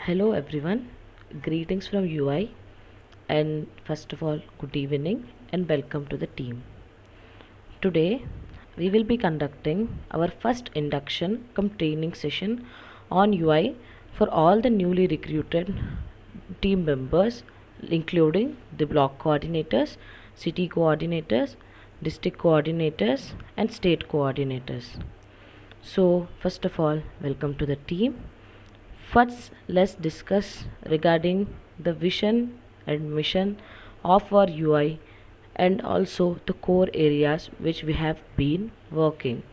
Hello everyone, greetings from UI, and first of all, good evening and welcome to the team. Today, we will be conducting our first induction cum training session on UI for all the newly recruited team members, including the block coordinators, city coordinators, district coordinators, and state coordinators. So, first of all, welcome to the team. First, let's discuss regarding the vision and mission of our UI and also the core areas which we have been working.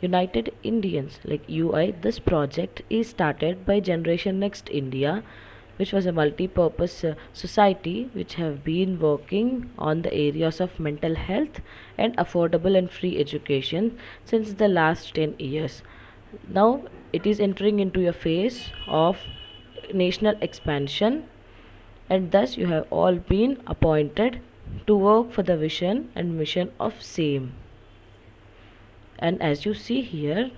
United Indians like UI, this project is started by Generation Next India, which was a multi-purpose society which have been working on the areas of mental health and affordable and free education since the last 10 years. Now it is entering into a phase of national expansion, and thus you have all been appointed to work for the vision and mission of same. And as you see here,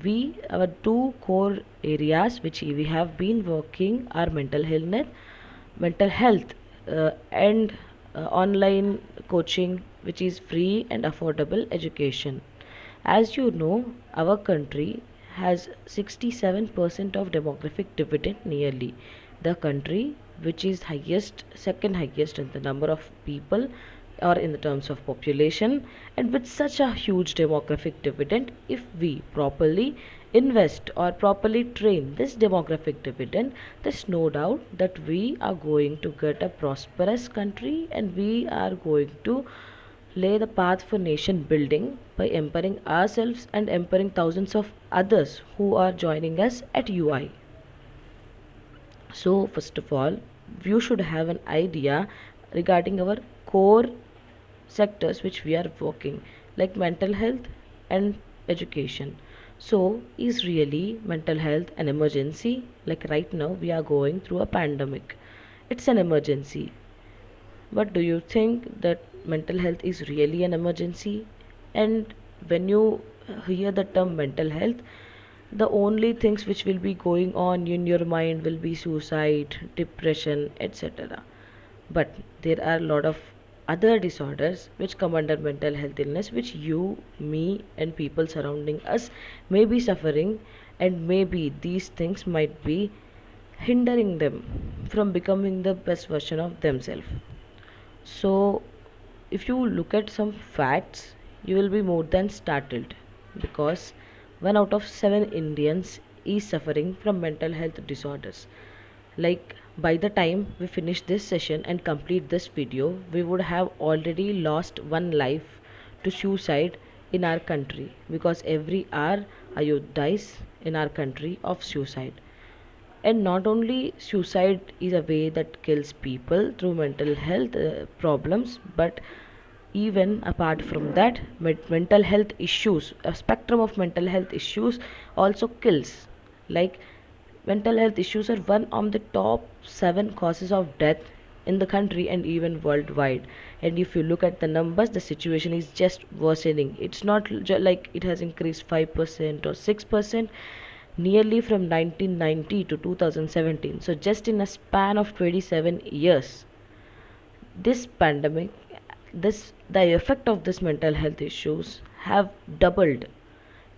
we our two core areas which we have been working are mental health and online coaching, which is free and affordable education. As you know, our country has 67% of demographic dividend nearly. The country which is highest, second highest in the number of people or in the terms of population, and with such a huge demographic dividend, if we properly invest or properly train this demographic dividend, there's no doubt that we are going to get a prosperous country, and we are going to lay the path for nation building by empowering ourselves and empowering thousands of others who are joining us at UI. So, first of all, you should have an idea regarding our core sectors which we are working, like mental health and education. So, is really mental health an emergency? Like right now, we are going through a pandemic. It's an emergency. But do you think that mental health is really an emergency? And when you hear the term mental health, the only things which will be going on in your mind will be suicide, depression, etc. But there are a lot of other disorders which come under mental health illness, which you, me, and people surrounding us may be suffering, and maybe these things might be hindering them from becoming the best version of themselves. So, if you look at some facts, you will be more than startled, because 1 out of 7 Indians is suffering from mental health disorders. Like, by the time we finish this session and complete this video, we would have already lost one life to suicide in our country, because every hour a youth dies in our country of suicide. And not only suicide is a way that kills people through mental health problems, but even apart from that, mental health issues, a spectrum of mental health issues also kills. Like, mental health issues are one of the top 7 causes of death in the country and even worldwide. And if you look at the numbers, the situation is just worsening. It's not like it has increased 5% or 6%, nearly from 1990 to 2017. So just in a span of 27 years, this pandemic, this the effect of this mental health issues have doubled.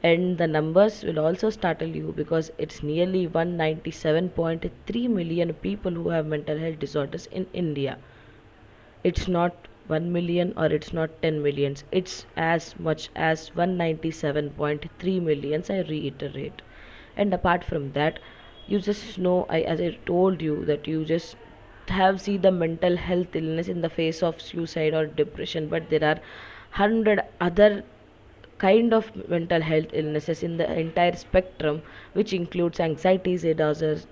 And the numbers will also startle you, because it's nearly 197.3 million people who have mental health disorders in India. It's not 1 million or it's not 10 millions, it's as much as 197.3 millions, I reiterate. And apart from that, you just know, as I told you, that you just have seen the mental health illness in the face of suicide or depression, but there are 100 other kind of mental health illnesses in the entire spectrum, which includes anxiety disorders,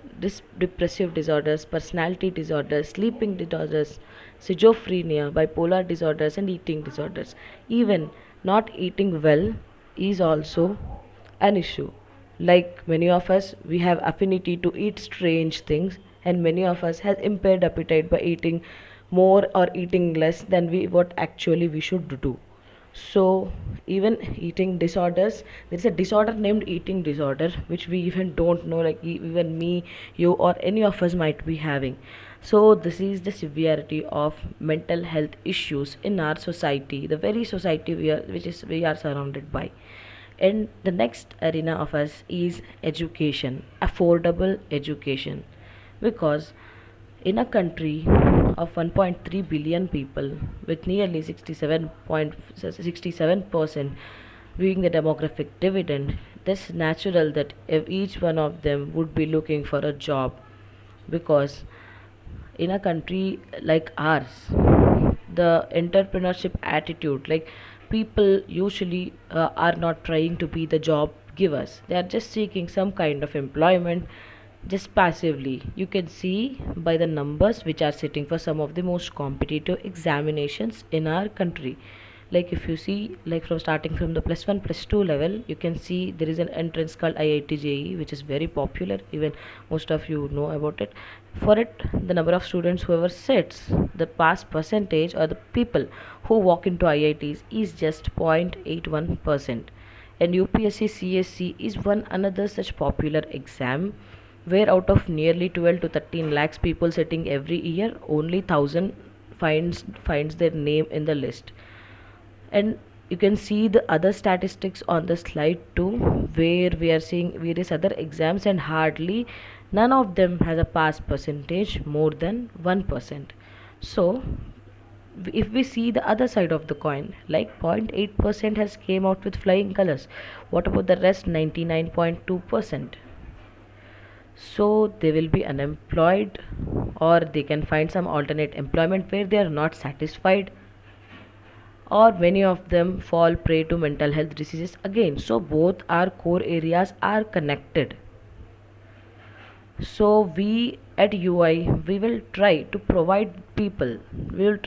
depressive disorders, personality disorders, sleeping disorders, schizophrenia, bipolar disorders, and eating disorders. Even not eating well is also an issue. Like, many of us, we have affinity to eat strange things, and many of us has impaired appetite by eating more or eating less than we what actually we should do. So even eating disorders, there is a disorder named eating disorder which we even don't know, like even me, you, or any of us might be having. So this is the severity of mental health issues in our society, the very society we are surrounded by. And the next arena of us is education, affordable education, because in a country of 1.3 billion people with nearly 67% viewing the demographic dividend, it's natural that if each one of them would be looking for a job, because in a country like ours, the entrepreneurship attitude, like people usually are not trying to be the job givers, they are just seeking some kind of employment just passively. You can see by the numbers which are sitting for some of the most competitive examinations in our country. Like if you see, like from starting from the plus 1 plus 2 level, you can see there is an entrance called IIT JEE, which is very popular, even most of you know about it. For it, the number of students whoever sits, the pass percentage or the people who walk into IITs is just 0.81%. And UPSC CSC is one another such popular exam where out of nearly 12 to 13 lakhs people sitting every year, only 1000 finds their name in the list. And you can see the other statistics on the slide too, where we are seeing various other exams, and hardly none of them has a pass percentage more than 1%. So if we see the other side of the coin, like 0.8% has came out with flying colors, what about the rest 99.2%? So they will be unemployed, or they can find some alternate employment where they are not satisfied, or many of them fall prey to mental health diseases again. So both our core areas are connected. So we at UI, we will try to provide people with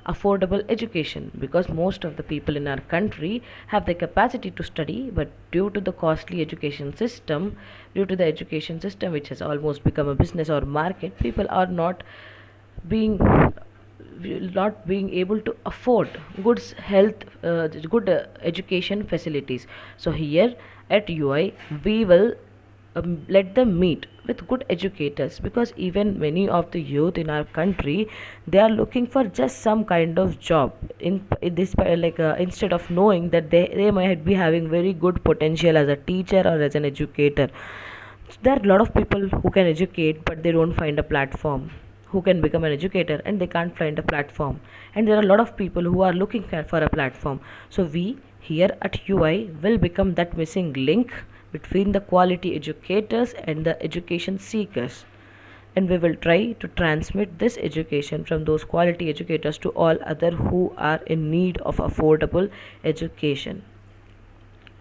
affordable education, because most of the people in our country have the capacity to study, but due to the costly education system, due to the education system which has almost become a business or market, people are being not being able to afford good education facilities. So here at UI, we will let them meet with good educators, because even many of the youth in our country, they are looking for just some kind of job in this instead of knowing that they might be having very good potential as a teacher or as an educator. There are a lot of people who can educate, but they don't find a platform, who can become an educator and they can't find a platform. And there are a lot of people who are looking for a platform. So we here at UI will become that missing link between the quality educators and the education seekers, and we will try to transmit this education from those quality educators to all other who are in need of affordable education.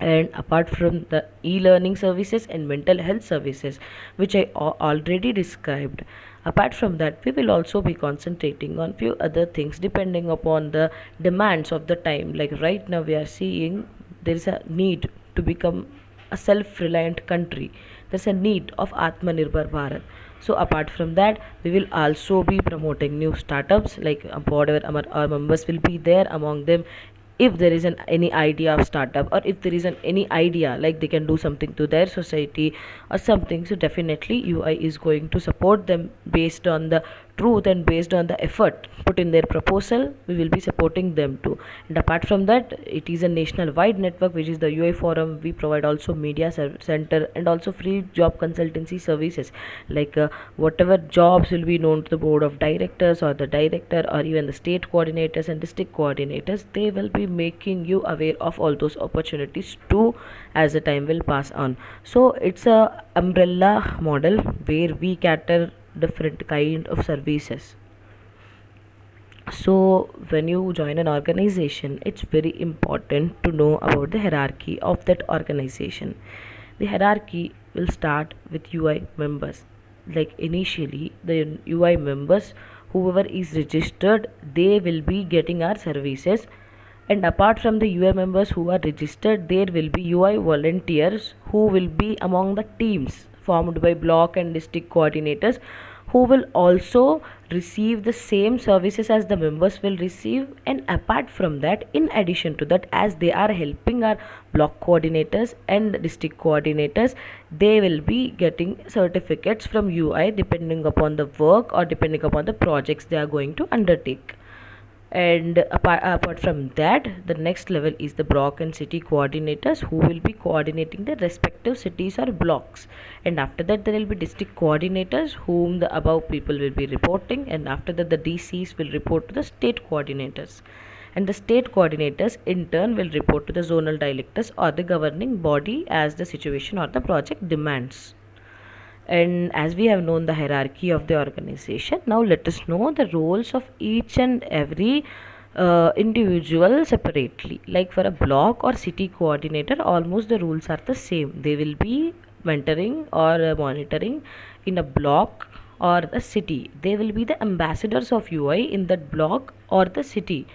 And apart from the e-learning services and mental health services which I already described, apart from that we will also be concentrating on few other things depending upon the demands of the time. Like right now we are seeing there is a need to become a self-reliant country, there's a need of Atmanirbhar Bharat. So apart from that, we will also be promoting new startups, like whatever our members will be there among them. If there is any idea of startup, or if there is any idea like they can do something to their society or something, so definitely UI is going to support them based on the truth and based on the effort put in their proposal. We will be supporting them too. And apart from that, it is a national wide network which is the UI forum. We provide also media center and also free job consultancy services, like whatever jobs will be known to the board of directors or the director or even the state coordinators and district coordinators, they will be making you aware of all those opportunities too as the time will pass on. So it's a umbrella model where we cater different kind of services. So when you join an organization, it's very important to know about the hierarchy of that organization. The hierarchy will start with UI members. Like initially the UI members, whoever is registered, they will be getting our services. And apart from the UI members who are registered, there will be UI volunteers who will be among the teams formed by block and district coordinators, who will also receive the same services as the members will receive. And apart from that, in addition to that, as they are helping our block coordinators and district coordinators, they will be getting certificates from UI depending upon the work or depending upon the projects they are going to undertake. And apart from that, the next level is the block and city coordinators, who will be coordinating the respective cities or blocks. And after that, there will be district coordinators, whom the above people will be reporting. And after that, the DCs will report to the state coordinators, and the state coordinators in turn will report to the zonal directors or the governing body as the situation or the project demands. And as we have known the hierarchy of the organization, now let us know the roles of each and every individual separately. Like for a block or city coordinator, almost the rules are the same. They will be mentoring or monitoring in a block or the city. They will be the ambassadors of UI in that block or the city.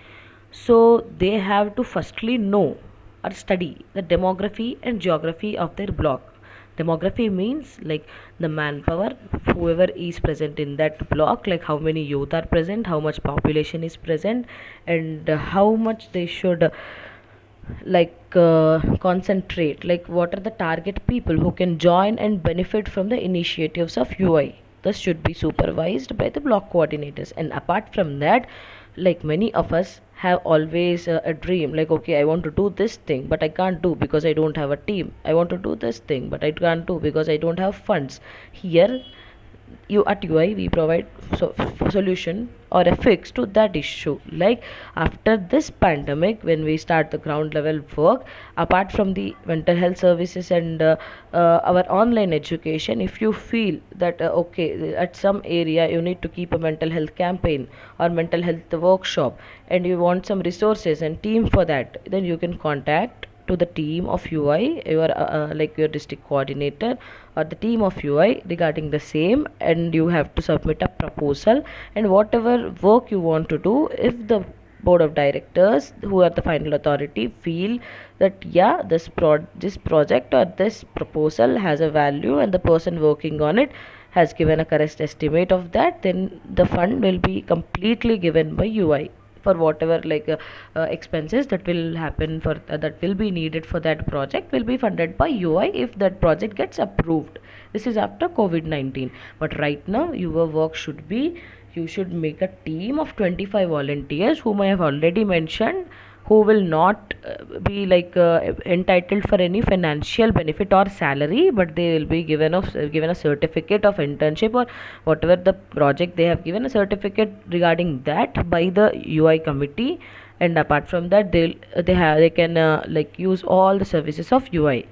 So they have to firstly know or study the demography and geography of their block. Demography means like the manpower, whoever is present in that block, like how many youth are present, how much population is present, and how much they should concentrate, like what are the target people who can join and benefit from the initiatives of UI. This should be supervised by the block coordinators. And apart from that, like many of us have always a dream, like okay, I want to do this thing but I can't do because I don't have a team. I want to do this thing but I can't do because I don't have funds. Here you at UI we provide solution or a fix to that issue. Like after this pandemic, when we start the ground level work, apart from the mental health services and our online education, if you feel that okay, at some area you need to keep a mental health campaign or mental health workshop and you want some resources and team for that, then you can contact to the team of UI, your like your district coordinator or the team of UI regarding the same, and you have to submit a proposal and whatever work you want to do. If the board of directors, who are the final authority, feel that yeah, this project or this proposal has a value and the person working on it has given a correct estimate of that, then the fund will be completely given by UI for whatever expenses that will happen for that will be needed for that project, will be funded by UI if that project gets approved. This is after COVID-19. But right now your work should be, you should make a team of 25 volunteers whom I have already mentioned, who will not be entitled for any financial benefit or salary, but they will be given a certificate of internship or whatever the project they have given a certificate regarding that by the UI committee. And apart from that, they can use all the services of UI.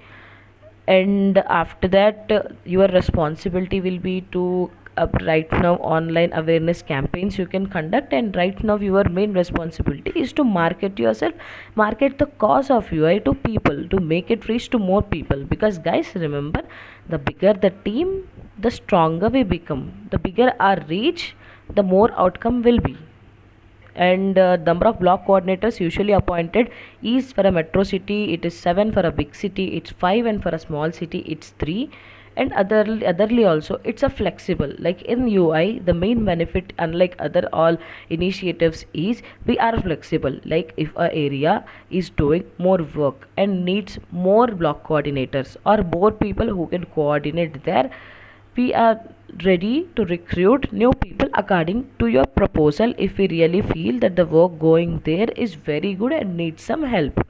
And after that, your responsibility will be to right now online awareness campaigns you can conduct. And right now your main responsibility is to market yourself, market the cause of UI to people, to make it reach to more people. Because guys, remember, the bigger the team, the stronger we become, the bigger our reach, the more outcome will be. And number of block coordinators usually appointed is for a metro city it is 7, for a big city it's 5, and for a small city it's 3. And otherly also it's a flexible, like in UI the main benefit unlike other all initiatives is we are flexible. Like if a area is doing more work and needs more block coordinators or more people who can coordinate there, we are ready to recruit new people according to your proposal if we really feel that the work going there is very good and needs some help.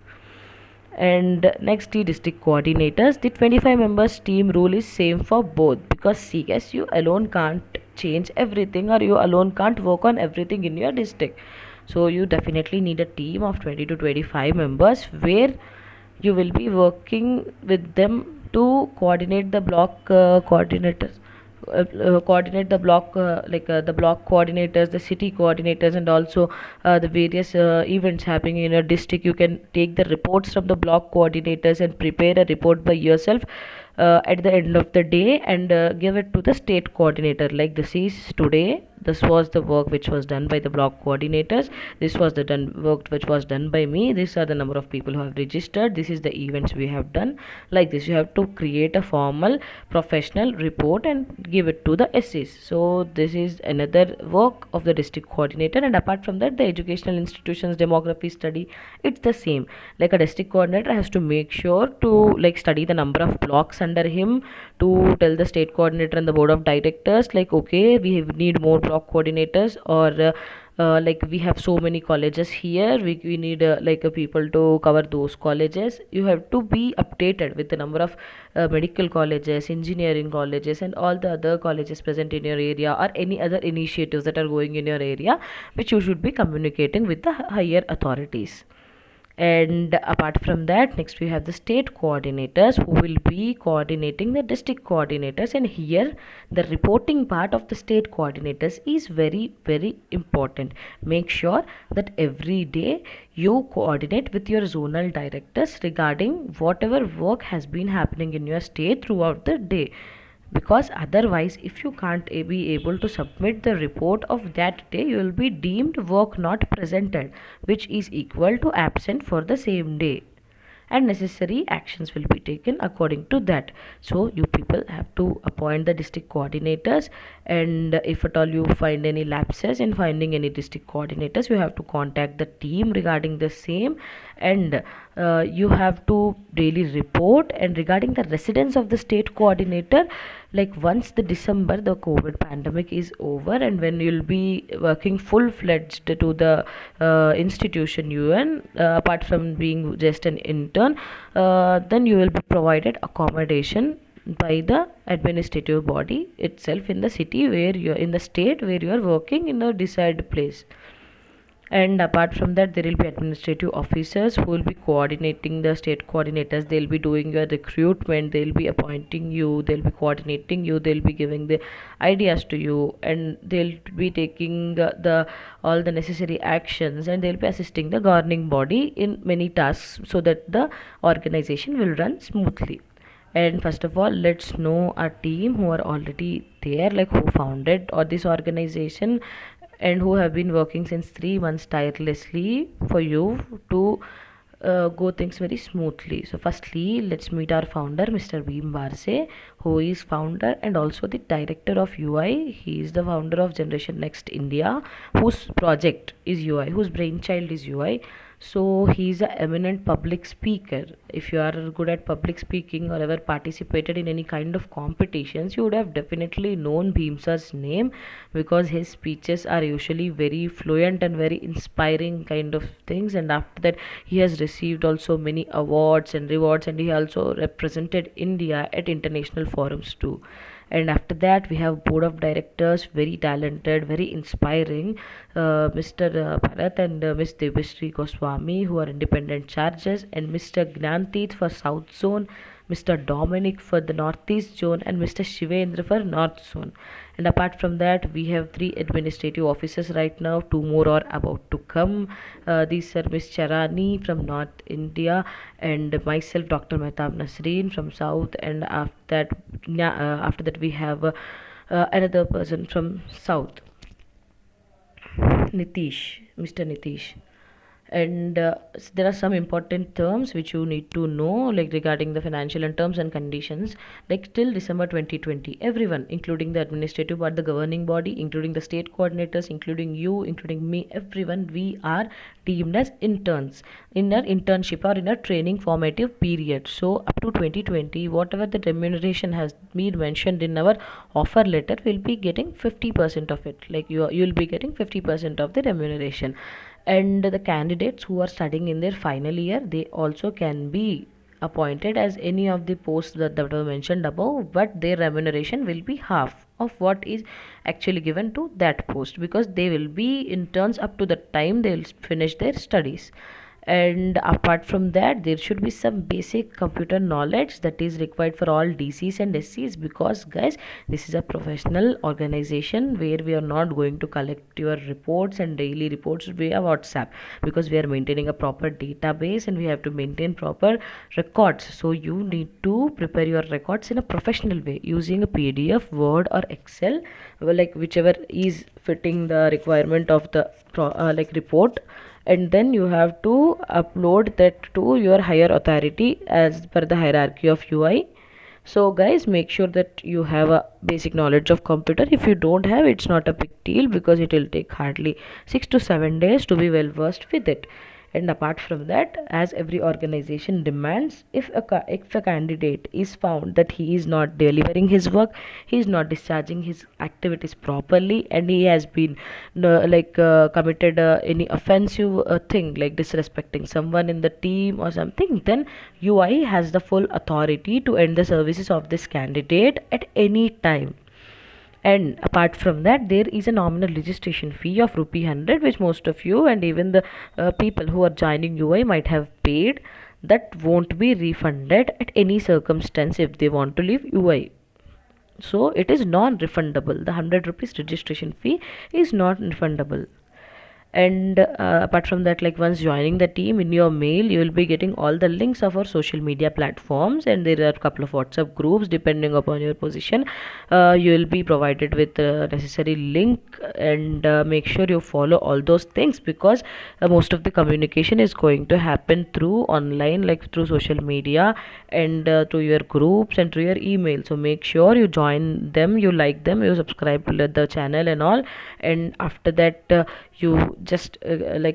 And next, the district coordinators, the 25 members team rule is same for both, because see guys, you alone can't change everything or you alone can't work on everything in your district. So you definitely need a team of 20 to 25 members where you will be working with them to coordinate the block coordinators, coordinate the block the block coordinators, the city coordinators, and also the various events happening in a district. You can take the reports from the block coordinators and prepare a report by yourself at the end of the day and give it to the state coordinator, like this is today this was the work which was done by the block coordinators, this was the work which was done by me, these are the number of people who have registered, this is the events we have done. Like this, you have to create a formal professional report and give it to the SCs. So this is another work of the district coordinator. And apart from that, the educational institutions demography study, it's the same. Like a district coordinator has to make sure to like study the number of blocks under him, to tell the state coordinator and the board of directors like, okay, we need more block coordinators, or like we have so many colleges here, we need people to cover those colleges. You have to be updated with the number of medical colleges, engineering colleges, and all the other colleges present in your area, or any other initiatives that are going in your area, which you should be communicating with the higher authorities. And apart from that, next we have the state coordinators who will be coordinating the district coordinators. And here the reporting part of the state coordinators is very very important. Make sure that every day you coordinate with your zonal directors regarding whatever work has been happening in your state throughout the day, because otherwise if you can't be able to submit the report of that day, you will be deemed work not presented, which is equal to absent for the same day, and necessary actions will be taken according to that. So you people have to appoint the district coordinators, and if at all you find any lapses in finding any district coordinators, you have to contact the team regarding the same. And you have to daily report. And regarding the residence of the state coordinator, like once the December the COVID pandemic is over, and when you'll be working full-fledged to the institution UN, apart from being just an intern, then you will be provided accommodation by the administrative body itself in the city where you are, in the state where you are working in a desired place. And apart from that, there will be administrative officers who will be coordinating the state coordinators. They'll be doing your recruitment, they'll be appointing you, they'll be coordinating you, they'll be giving the ideas to you, and they'll be taking the all the necessary actions, and they'll be assisting the governing body in many tasks so that the organization will run smoothly. And first of all, let's know our team who are already there, like who founded or this organization, and who have been working since 3 months tirelessly for you to go things very smoothly. So firstly, let's meet our founder, Mr. Beam Barse, who is founder and also the director of UI. He is the founder of Generation Next India, whose project is UI, whose brainchild is UI. So he is an eminent public speaker. If you are good at public speaking or ever participated in any kind of competitions, you would have definitely known Bhim sir's name, because his speeches are usually very fluent and very inspiring kind of things. And after that, he has received also many awards and rewards, and he also represented India at international forums too. And after that, we have board of directors, very talented, very inspiring, Mr. Bharat and Miss Devashri Goswami, who are independent charges, and Mr. Gnantit for South Zone, Mr. Dominic for the Northeast Zone, and Mr. Shivendra for North Zone. And apart from that, we have 3 administrative officers right now, 2 more are about to come. These are Miss Charani from North India, and myself, Dr. Mehtab Nasreen from South. And after that we have another person from South, Nitish, Mr. Nitish. And there are some important terms which you need to know, like regarding the financial and terms and conditions. Like till December 2020, everyone, including the administrative board, the governing body, including the state coordinators, including you, including me, everyone, we are deemed as interns in our internship or in a training formative period. So up to 2020, whatever the remuneration has been mentioned in our offer letter, will be getting 50% of it. Like you'll be getting 50% of the remuneration. And the candidates who are studying in their final year, they also can be appointed as any of the posts that were mentioned above, but their remuneration will be half of what is actually given to that post, because they will be interns up to the time they will finish their studies. And apart from that, there should be some basic computer knowledge that is required for all DCs and SCs, because guys, this is a professional organization where we are not going to collect your reports and daily reports via WhatsApp, because we are maintaining a proper database and we have to maintain proper records. So you need to prepare your records in a professional way using a PDF, Word or Excel, like whichever is fitting the requirement of the report. And then you have to upload that to your higher authority as per the hierarchy of UI. So guys, make sure that you have a basic knowledge of computer. If you don't have, it's not a big deal, because it will take hardly 6 to 7 days to be well versed with it. And apart from that, as every organization demands, if a candidate is found that he is not delivering his work, he is not discharging his activities properly, and he has been committed any offensive thing like disrespecting someone in the team or something, then UI has the full authority to end the services of this candidate at any time. And apart from that, there is a nominal registration fee of rupee 100, which most of you and even the people who are joining UI might have paid. That won't be refunded at any circumstance if they want to leave UI. So it is non-refundable. The 100 rupees registration fee is not refundable. And apart from that, like once joining the team, in your mail you will be getting all the links of our social media platforms, and there are a couple of WhatsApp groups depending upon your position. You will be provided with the necessary link, and make sure you follow all those things, because most of the communication is going to happen through online, like through social media and through your groups and through your email. So make sure you join them, you like them, you subscribe to the channel and all. And after that, you just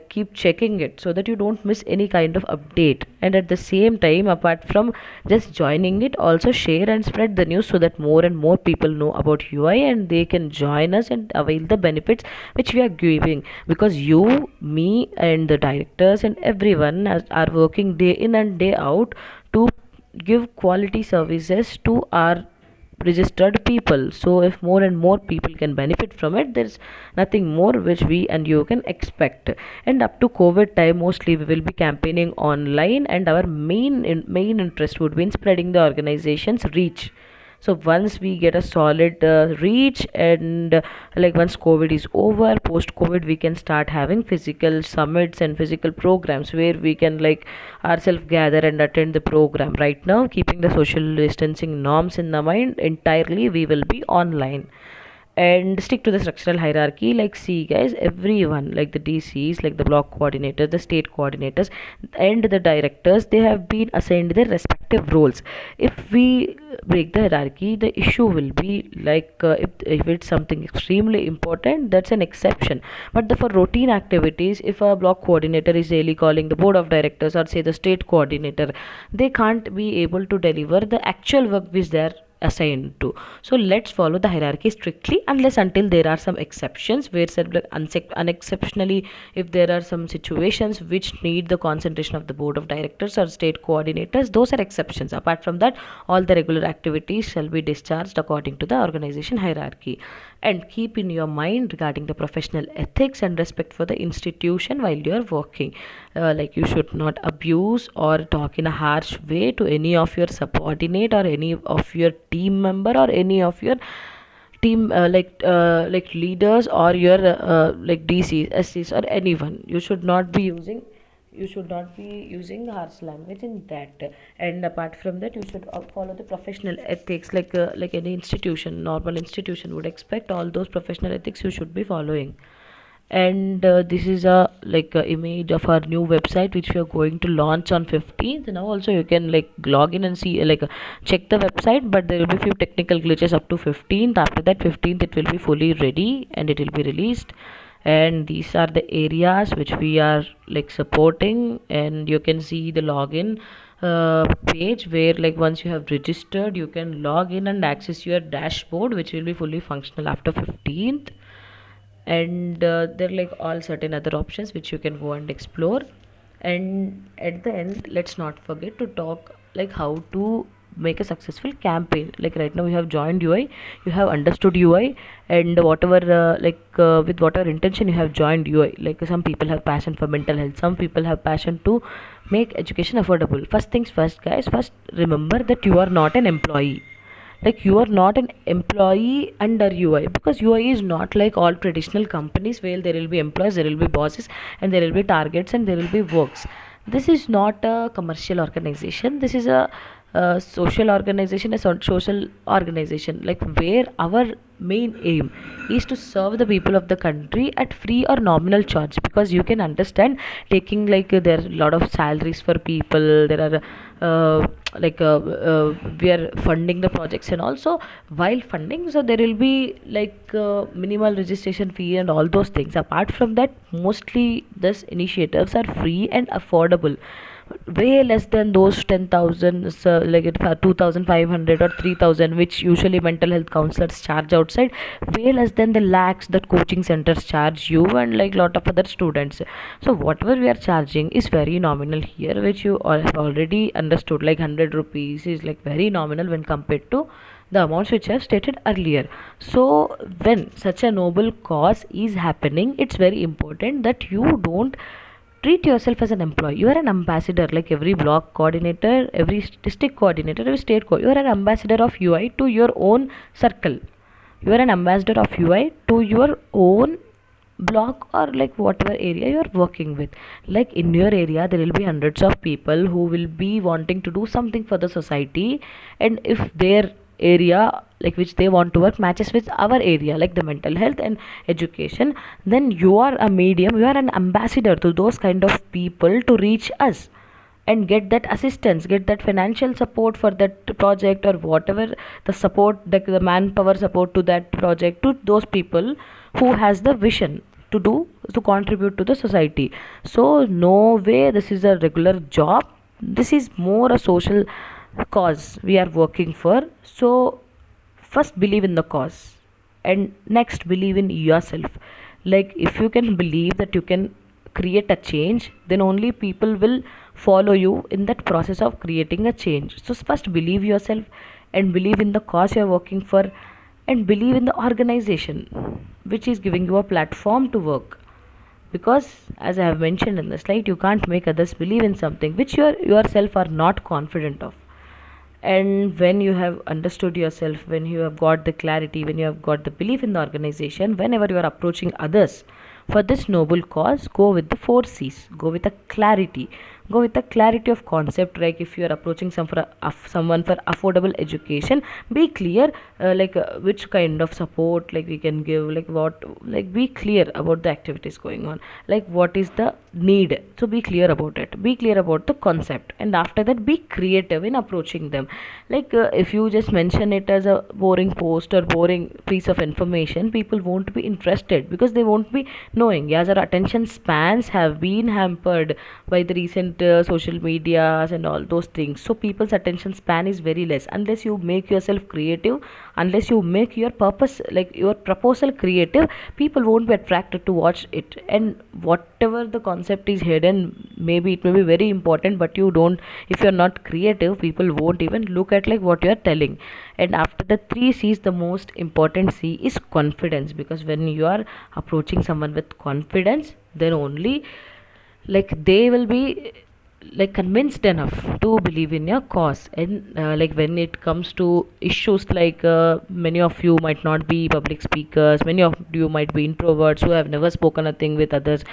keep checking it so that you don't miss any kind of update. And at the same time, apart from just joining it, also share and spread the news so that more and more people know about UI and they can join us and avail the benefits which we are giving, because you, me and the directors and everyone are working day in and day out to give quality services to our registered people. So if more and more people can benefit from it, there's nothing more which we and you can expect. And up to COVID time, mostly we will be campaigning online, and our main interest would be in spreading the organization's reach. So once we get a solid reach, and once COVID is over, post COVID, we can start having physical summits and physical programs where we can ourselves gather and attend the program. Right now, keeping the social distancing norms in the mind, entirely we will be online and stick to the structural hierarchy. Like, see guys, everyone, like the DCs, like the block coordinators, the state coordinators and the directors, they have been assigned their respective roles. If we break the hierarchy, the issue will be if it's something extremely important, that's an exception. But for routine activities, if a block coordinator is daily calling the board of directors, or say the state coordinator, they can't be able to deliver the actual work which they are assigned to. So let's follow the hierarchy strictly, unless until there are some exceptions where said unexceptionally, if there are some situations which need the concentration of the board of directors or state coordinators, those are exceptions. Apart from that, all the regular activities shall be discharged according to the organization hierarchy. And keep in your mind regarding the professional ethics and respect for the institution while you are working. You should not abuse or talk in a harsh way to any of your subordinate or any of your team member or any of your team leaders or your DCs, SCs or anyone. You should not be using harsh language in that. And apart from that, you should follow the professional ethics, like any institution, normal institution would expect. All those professional ethics you should be following. And this is a image of our new website which we are going to launch on 15th. Now also you can log in and see check the website, but there will be few technical glitches up to 15th. After that, 15th, it will be fully ready and it will be released. And these are the areas which we are supporting, and you can see the login page where once you have registered, you can log in and access your dashboard, which will be fully functional after 15th. And there are all certain other options which you can go and explore. And at the end, let's not forget to talk how to make a successful campaign. Like right now you have joined UI, you have understood UI, and whatever with whatever intention you have joined UI. Like some people have passion for mental health, some people have passion to make education affordable. First things first, guys, first remember that you are not an employee. Like you are not an employee under UI, because UI is not like all traditional companies where there will be employees, there will be bosses, and there will be targets, and there will be works. This is not a commercial organization. This is a social organization, a social organization, like where our main aim is to serve the people of the country at free or nominal charge. Because you can understand, taking like there are a lot of salaries for people, there are we are funding the projects, and also while funding, so there will be minimal registration fee and all those things. Apart from that, mostly these initiatives are free and affordable, way less than those 10,000, so like 2,500 or 3,000, which usually mental health counselors charge outside. Way less than the lakhs that coaching centers charge you, and like lot of other students. So whatever we are charging is very nominal here, which you all have already understood. Like 100 rupees is like very nominal when compared to the amounts which I have stated earlier. So when such a noble cause is happening, it's very important that you don't treat yourself as an employee. You are an ambassador, like every block coordinator, every district coordinator, every state you are an ambassador of UI to your own circle. You are an ambassador of UI to your own block, or like whatever area you are working with. Like in your area there will be hundreds of people who will be wanting to do something for the society, and if their area, like which they want to work, matches with our area, like the mental health and education, then you are a medium, you are an ambassador to those kind of people to reach us and get that assistance, get that financial support for that project, or whatever the support, the manpower support to that project, to those people who has the vision to do, to contribute to the society. So no way this is a regular job, this is more a social cause we are working for. So first believe in the cause, and next believe in yourself. Like if you can believe that you can create a change, then only people will follow you in that process of creating a change. So first believe yourself, and believe in the cause you are working for, and believe in the organization which is giving you a platform to work. Because as I have mentioned in the slide, you can't make others believe in something which you yourself are not confident of. And when you have understood yourself, when you have got the clarity, when you have got the belief in the organization, whenever you are approaching others for this noble cause, go with the 4 C's. Go with a clarity, go with a clarity of concept. Like if you are approaching someone for affordable education, be clear, which kind of support like we can give, like what, like be clear about the activities going on, like what is the need. So be clear about it, be clear about the concept, and after that be creative in approaching them. If you just mention it as a boring post or boring piece of information, people won't be interested, because they won't be knowing. Yes, our attention spans have been hampered by the recent social medias and all those things. So people's attention span is very less. Unless you make yourself creative, unless you make your purpose, like your proposal, creative, people won't be attracted to watch it. And whatever the concept is hidden, maybe it may be very important, but you don't, if you're not creative, people won't even look at like what you're telling. And after the 3 C's, the most important C is confidence. Because when you are approaching someone with confidence, then only like they will be like convinced enough to believe in your cause. And like when it comes to issues, like many of you might not be public speakers, many of you might be introverts who have never spoken a thing with others,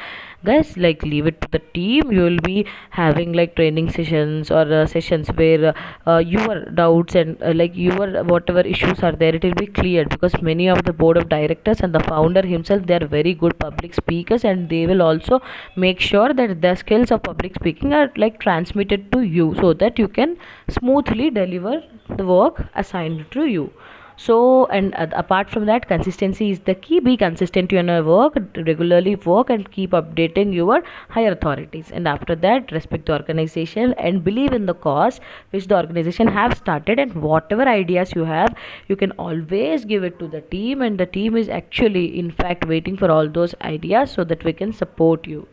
guys, like leave it to the team. You will be having like training sessions, or sessions where your doubts and like your whatever issues are there, it will be cleared. Because many of the board of directors and the founder himself, they are very good public speakers, and they will also make sure that the skills of public speaking are like transmitted to you, so that you can smoothly deliver the work assigned to you. So, and apart from that, consistency is the key. Be consistent in your work, regularly work, and keep updating your higher authorities. And after that, respect the organization and believe in the cause which the organization have started. And whatever ideas you have, you can always give it to the team, and the team is actually in fact waiting for all those ideas, so that we can support you.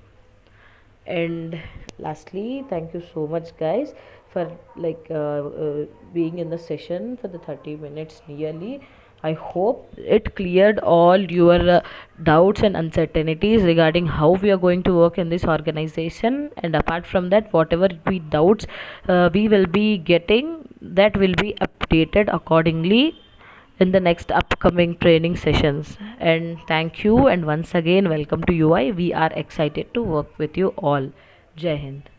And lastly, thank you so much, guys. for being in the session for the 30 minutes nearly. I hope it cleared all your doubts and uncertainties regarding how we are going to work in this organization. And apart from that, whatever we doubts we will be getting, that will be updated accordingly in the next upcoming training sessions. And thank you, and once again welcome to UI. We are excited to work with you all. Jai Hind.